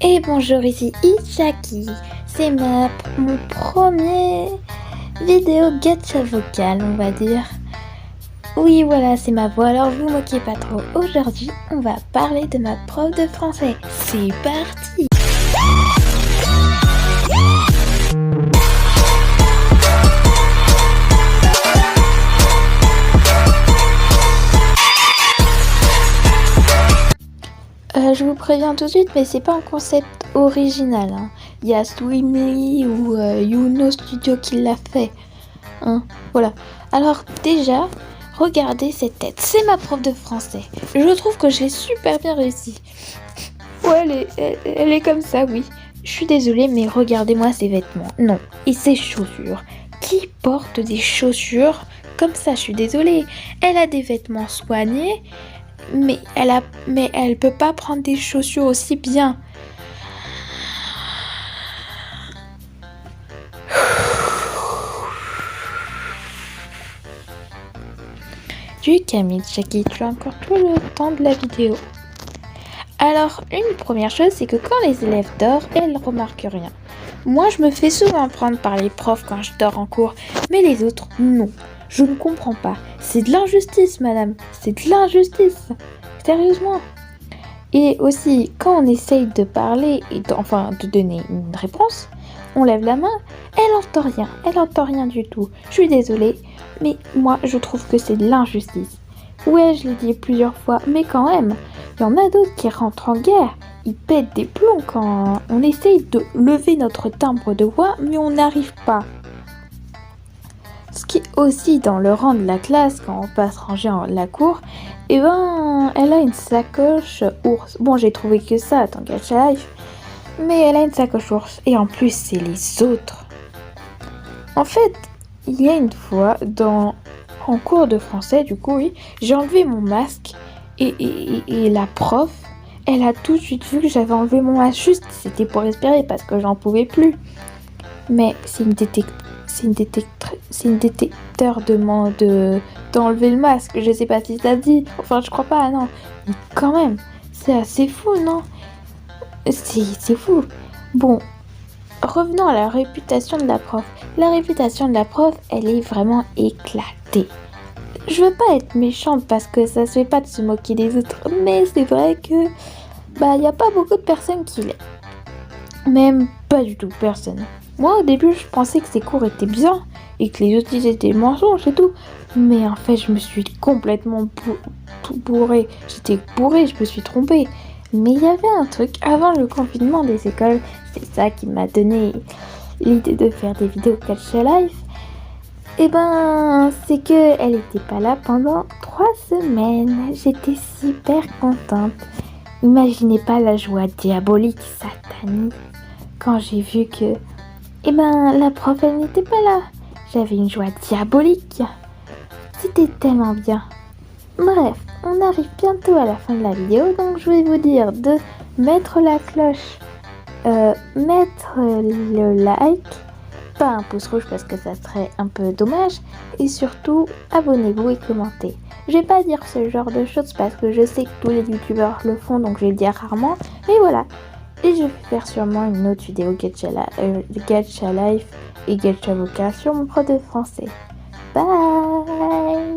Et bonjour, ici Ichaki. C'est mon premier vidéo gacha vocal, on va dire. Oui, voilà, c'est ma voix, alors vous moquez pas trop. Aujourd'hui, on va parler de ma prof de français. C'est parti! Je vous préviens tout de suite, mais c'est pas un concept original. Hein. Il y a Swimly ou Yuno Studio qui l'a fait. Hein. Voilà. Alors déjà, regardez cette tête. C'est ma prof de français. Je trouve que j'ai super bien réussi. Ouais, elle est comme ça, oui. Je suis désolée, mais regardez-moi ses vêtements. Non. Et ses chaussures. Qui porte des chaussures comme ça? Je suis désolée. Elle a des vêtements soignés. Mais elle peut pas prendre des chaussures aussi bien. Du Camille, Jackie, tu as encore tout le temps de la vidéo. Alors, une première chose, c'est que quand les élèves dorment, elles ne remarquent rien. Moi, je me fais souvent prendre par les profs quand je dors en cours, mais les autres, non. Je ne comprends pas. C'est de l'injustice, madame. C'est de l'injustice. Sérieusement. Et aussi, quand on essaye de parler, de donner une réponse, on lève la main, elle n'entend rien. Elle n'entend rien du tout. Je suis désolée, mais moi, je trouve que c'est de l'injustice. Ouais, je l'ai dit plusieurs fois, mais quand même, il y en a d'autres qui rentrent en guerre. Ils pètent des plombs quand on essaye de lever notre timbre de voix, mais on n'arrive pas. Ce qui est aussi dans le rang de la classe, quand on passe ranger la cour, elle a une sacoche ours. Bon, j'ai trouvé que ça, tant gacha life, mais elle a une sacoche ours. Et en plus, c'est les autres. En fait, il y a une fois, en cours de français, du coup, oui, j'ai enlevé mon masque et la prof, elle a tout de suite vu que j'avais enlevé mon masque. Juste, c'était pour respirer parce que j'en pouvais plus. Mais c'est une détecteur d'enlever le masque. Je sais pas si ça dit. Enfin, je crois pas, non. Mais quand même, c'est assez fou, non? C'est fou. Bon, revenons à la réputation de la prof. La réputation de la prof, elle est vraiment éclatée. Je veux pas être méchante parce que ça se fait pas de se moquer des autres. Mais c'est vrai que, y a pas beaucoup de personnes qui l'aiment. Même pas du tout, personne. Moi, au début, je pensais que ces cours étaient bien et que les autres disaient des mensonges et tout. Mais en fait, je me suis complètement bourrée. J'étais bourrée, je me suis trompée. Mais il y avait un truc, avant le confinement des écoles, c'est ça qui m'a donné l'idée de faire des vidéos gacha life. C'est que elle était pas là pendant 3 semaines. J'étais super contente. Imaginez pas la joie diabolique, satanique, quand j'ai vu que la prof, elle n'était pas là. J'avais une joie diabolique. C'était tellement bien. Bref, on arrive bientôt à la fin de la vidéo, donc je vais vous dire de mettre la cloche, mettre le like, pas un pouce rouge parce que ça serait un peu dommage, et surtout, abonnez-vous et commentez. Je vais pas dire ce genre de choses parce que je sais que tous les youtubeurs le font, donc je vais le dire rarement, mais voilà. Et je vais faire sûrement une autre vidéo gacha life et gacha vocal sur mon prof de français. Bye!